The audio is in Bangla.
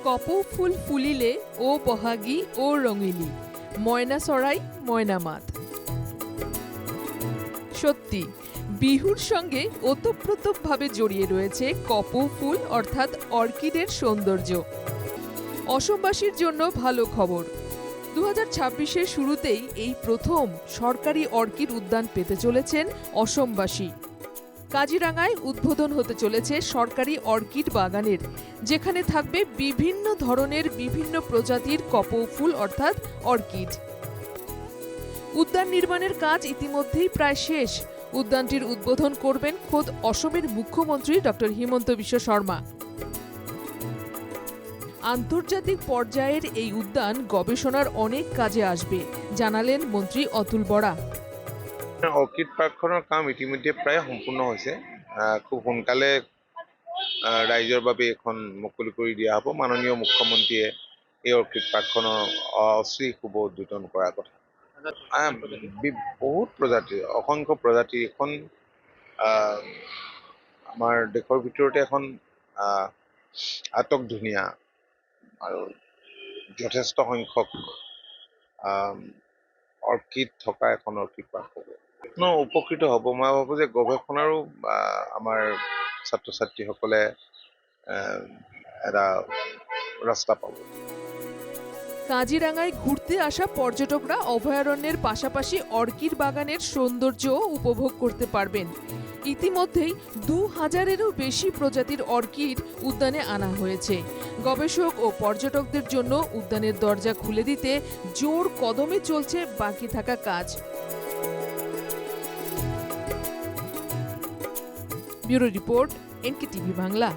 কপৌ ফুল ফুলিলে ও বহাগী ও রঙিলি, ময়না চৰাই ময়না মাত। সত্যি বিহুর সঙ্গে ওতপ্রোতভাবে জড়িয়ে রয়েছে কপৌ ফুল অর্থাৎ অর্কিডের সৌন্দর্য। অসমবাসীর জন্য ভালো খবর, 2026-এর শুরুতেই এই প্রথম সরকারি অর্কিড উদ্যান পেতে চলেছেন অসমবাসী। কাজিরাঙায় উদ্বোধন হতে চলেছে সরকারি অর্কিড বাগানের, যেখানে থাকবে বিভিন্ন ধরনের বিভিন্ন প্রজাতির কপৌ ফুল অর্থাৎ অর্কিড। উদ্যান নির্মাণের কাজ ইতিমধ্যেই প্রায় শেষ। উদ্যানটির উদ্বোধন করবেন খোদ অসমের মুখ্যমন্ত্রী ডক্টর হিমন্ত বিশ্ব শর্মা। আন্তর্জাতিক পর্যায়ের এই উদ্যান গবেষণার অনেক কাজে আসবে, জানালেন মন্ত্রী অতুল বৰা। অৰ্কিড পাৰ্কখনৰ কাম ইতিমধ্যে প্ৰায় সম্পূৰ্ণ হৈছে। খুব সোনকালে ৰাইজৰ বাবে এখন মুকলি কৰি দিয়া হ'ব। মাননীয় মুখ্যমন্ত্ৰীয়ে এই অৰ্কিড পাৰ্কখনৰ অশ্লী শুভ উদ্বোধন কৰাৰ কথা। বহুত প্ৰজাতিৰ, অসংখ্য প্ৰজাতিৰ এখন আমাৰ দেশৰ ভিতৰতে এখন আটক ধুনীয়া আৰু যথেষ্ট সংখ্যক অৰ্কিড থকা এখন অৰ্কিড পাৰ্ক হ'ব। উপকৃত হ'ব। মই ভাবোঁ যে গৱেষণাৰো আমাৰ ছাত্ৰ ছাত্ৰীসকলে এটা ৰাস্তা পাব। কাজিরাঙায় ঘুরতে আসা পর্যটকরা অভয়ারণ্যের পাশাপাশি অর্কিড বাগানের সৌন্দর্য উপভোগ করতে পারবেন। ইতিমধ্যেই 2000-এরও বেশি প্রজাতির অর্কিড উদ্যানে আনা হয়েছে। গবেষক ও পর্যটকদের জন্য উদ্যানের দরজা খুলে দিতে জোর কদমে চলছে বাকি থাকা কাজ। Bureau report, NKTV Bangla.